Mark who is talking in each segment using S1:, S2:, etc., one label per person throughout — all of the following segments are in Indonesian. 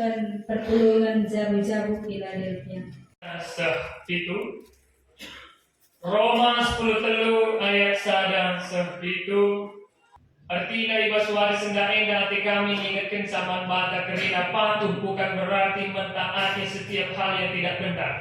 S1: kan pertulungan jabu-jabu Philadelphia.
S2: Itu Roma 10 ayat 1 itu artinya iba suara sendain hati kami ingatkan sama bata kerina patuh bukan berarti mentaati setiap hal yang tidak benar,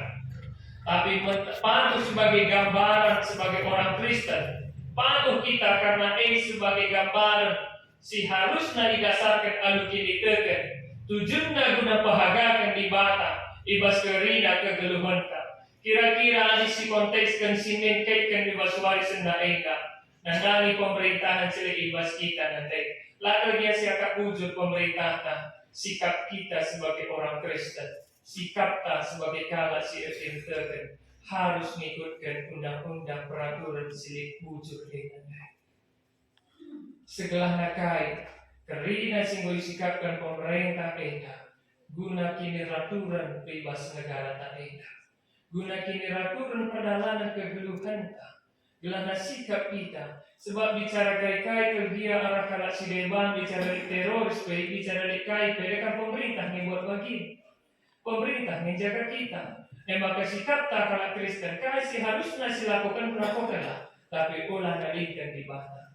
S2: tapi patuh sebagai gambaran sebagai orang Kristen. Patuh kita karena sebagai gambaran si harusnya didasarkan alu kini teken tujuannya guna pahagakan di bata ibas kerina kegeluhanta. Kira-kira si kontekskan simen kaitkan ibas suara sendain dan dari pemerintahan sila ibas kita nanti. Lalu dia siapa wujud pemerintahan, sikap kita sebagai orang Kristen, sikap kita sebagai kala si Efirten harus mengikutkan undang-undang peraturan silik wujud dengan segala nakai kerina singgoi sikapkan pemerintah enda guna kini raturan bebas negara tak enda guna kini raturan pedalanan kegeluhan gelana sikap kita sebab bicara kai-kai kerja arah kalak si deban bicara di teroris bicara di kai kan pemerintah yang buat bagi pemerintah yang jaga kita maka sikap tak kalak Kristen kai si harusnya silakukan lakukanlah tapi ulah nalihkan di bawah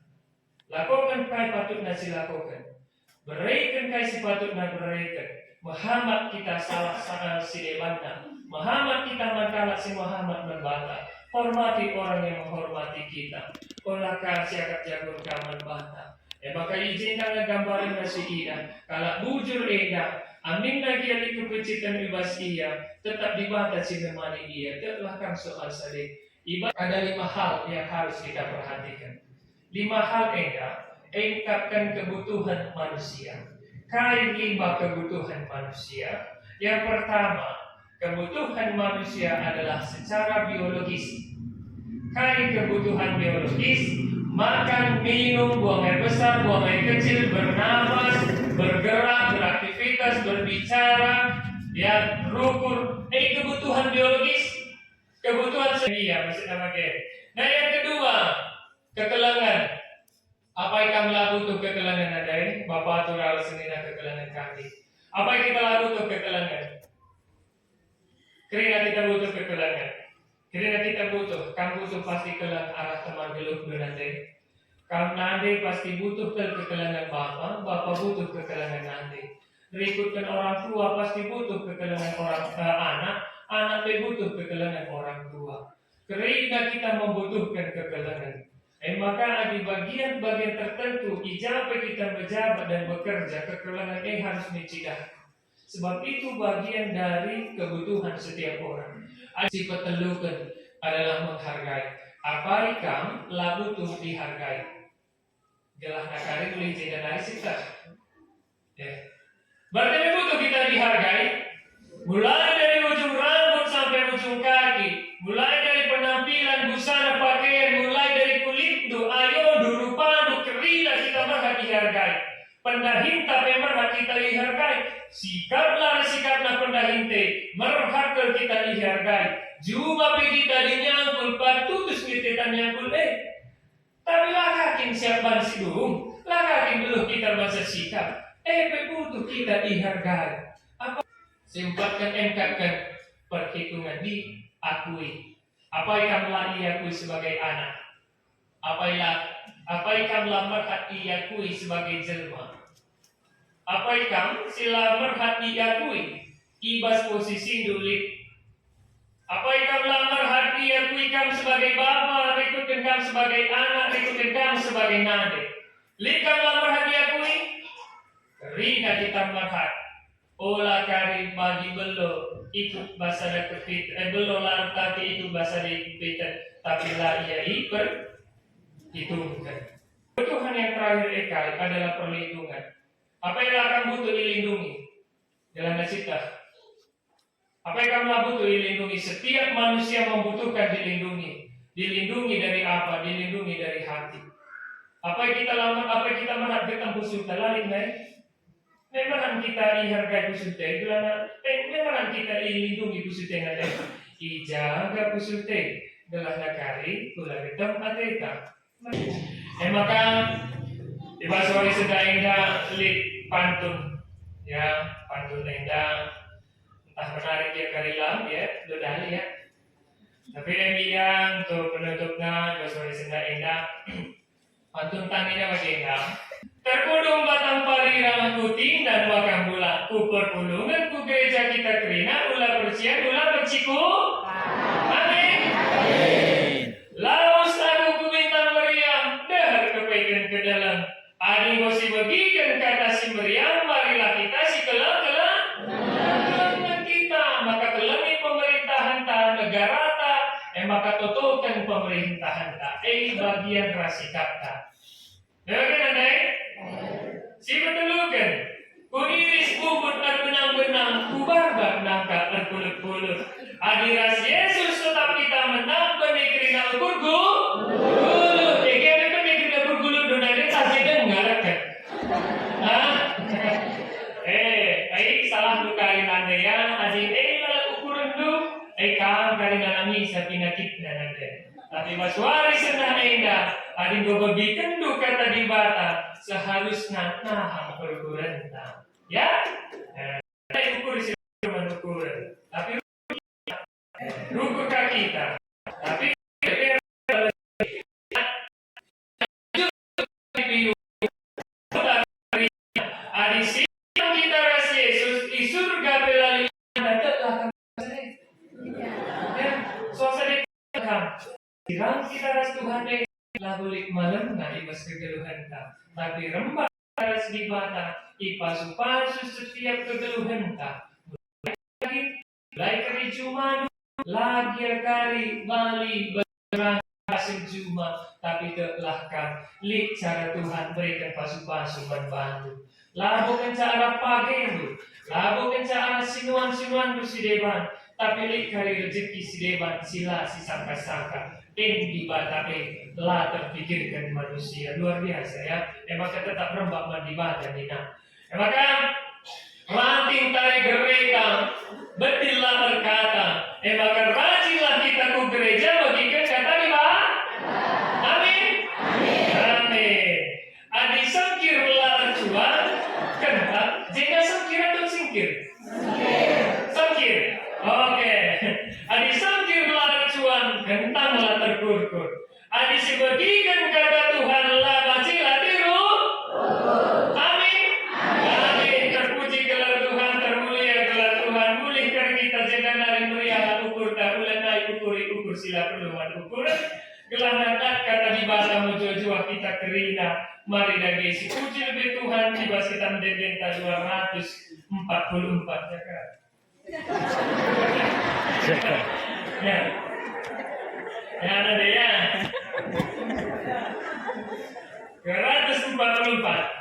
S2: lakukan kai patutnya silakukan berikan kai si patutnya berikan Muhammad kita salah si debana Muhammad kita makalah si Muhammad membantah. Hormati orang yang menghormati kita. Olah kasih akan jago kaman bantah. Maka izinkan gambaran nasi ida. Kalau bujur eda, amin lagi yang kepecitan ibas iya, tetap dibantah si memani iya. Terlahkan soal salik. Ibas ada 5 hal yang harus kita perhatikan. 5 hal eda, engkapkan kebutuhan manusia. Kain 5 kebutuhan manusia. Yang pertama, kebutuhan manusia adalah secara biologis. Kain kebutuhan biologis, makan, minum, buang air besar, buang air kecil, bernapas, bergerak, beraktivitas, berbicara, ya rukun. Kebutuhan biologis, kebutuhan sedia, maksudnya pakai. Nah yang kedua, kekelangan. Apa yang kami butuh kekelangan ada? Bapak tuh harus senina kekelangan kami. Apa yang kita butuh kekelangan? Kerana kita butuh kekelangan. Kerana kita butuh, kamu butuh pasti kelang arah teman geluh berandai. Kamu nanti pasti butuh kekelangan bapa butuh kekelangan nanti. Berikutkan orang tua pasti butuh kekelangan orang anak butuh kekelangan orang tua. Kerana kita membutuhkan kekelangan. Maka di bagian-bagian tertentu, ijabah kita berjabat dan bekerja, kekelangan harus dicegah. Sebab itu bagian dari kebutuhan setiap orang. Sifat telukan adalah menghargai. Apa ikam lah butuh dihargai. Jelas nakari boleh jadi dari sifat. Berarti butuh kita dihargai. Mulai dari ujung rambut sampai ujung kaki. Mulai dari penampilan busana pakaian. Mulai dari kulit ayo rupa kerina kita berhak dihargai. Pendahinta memang kita dihargai. Sikaplah pendahinte merhak kita dihargai. Juma kita dinyangkul patutus kita nyangkul tapi lakakin siapa si dulu lakakin dulu kita masa sikap butuh kita dihargai. Apa sempatkan engkapkan perhitungan diakui. Apa yang kamu diakui sebagai anak? Apa yang kamu merhak diakui sebagai jelma? Apa ikam sila merhat diakui ibas posisi dulik. Apa ikam merhat diakui kam sebagai bapa, rekutkan kam sebagai anak, rekutkan kam sebagai nade. Likam merhat diakui kerina kita merhat. Olah kari bagi belo ikut bahasa dekepit, belo larut tadi ikut bahasa dekepit, tapi lah ia hitungkan. Kebutuhan yang terakhir ekal adalah perlindungan. Apa yang akan butuh dilindungi dalam nasita? Apa yang kamu butuh dilindungi? Setiap manusia membutuhkan dilindungi. Dilindungi dari apa? Dilindungi dari hati. Apa yang kita lakukan? Apa yang kita menargetkan khusus lain memang kita dihargai khusus memang kita dilindungi khusus dengan ijaga khusus dalam nakari kula hitam ateta. Maka Ibas wali sedang lit pantun ya pantun endang entah menarik ya karilam ya dodali ya. Tapi yang untuk penutupnya Goswami Senda endang pantun taninya masih endang. Terkudung batang pari ramah kuting dan wakang bulan ku perpulungan ku gereja kita kerina ulah persian ulah perciku. Amin. Laus aku ku bintang meriam dahar kepaikan ke dalam. Adi gosi bagikan kata si meriam marilah kita si kelang kita maka kelengi pemerintahan ta negara ta maka tutukan pemerintahan ta bagian rasikap ta. Dengarkan anda si betulukan kuniris bubut dan benang-benang kubarbar nangka terpulut-pulut adiras Yesus tetap kita menang negeri na ukur gulut kan negeri na ukur gulut donanya kasih dengar kan salah dukain anda ya aji lalat ukuran du kam kali nanami sa pinakit na nanda tapi maswari senah enda ading gobagikan du kata di bata seharusnya nahang perukuran ya ukur si ukuran tapi rukur kita tapi adisi yang kita ras Yesus di surga belali datanglah ya suasana Kirang kita ras Tuhan lagulik malam nari bas kegeluhan ta tapi rembak ras di bata ipasu-pasu setiap kegeluhan ta mulai kari cuma lagi kari bali berang hasil cuma tapi telah kan lik cara Tuhan berikan pasu-pasu membantu labukan cara pagendo labukan cara sinuan-sinuan si deban tapi lik kari rezeki si deban sila si sangka-sangka di batape telah terpikirkan manusia luar biasa ya. Maka tetap rembak mandibata dina. Maka ranting tari gereka betillah berkata. Maka rajinlah kita ke gereja bagikan kata di bawah. Amin. Amin. Adi sangkirlah acuan kenapa? Jika sangkir atau singkir? Sangkir. Oke. Adi sangkirlah acuan gentanglah terkurkur. Adi sebagikan kata Tuhan lah bacilah tiru. Amin. Amin. Terpuji gelar Tuhan, termulia gelar Tuhan. Mulihkan kita jangan nari meriah ukur tak ulan naik ukur sila perluan ukuran. Gelar nadat kata di bahasa mujur-jua kita kerina. Mari dagi si puji lebih Tuhan dibas kita mendendenta 244 jaga. Ya. Ya ada deh ya. 244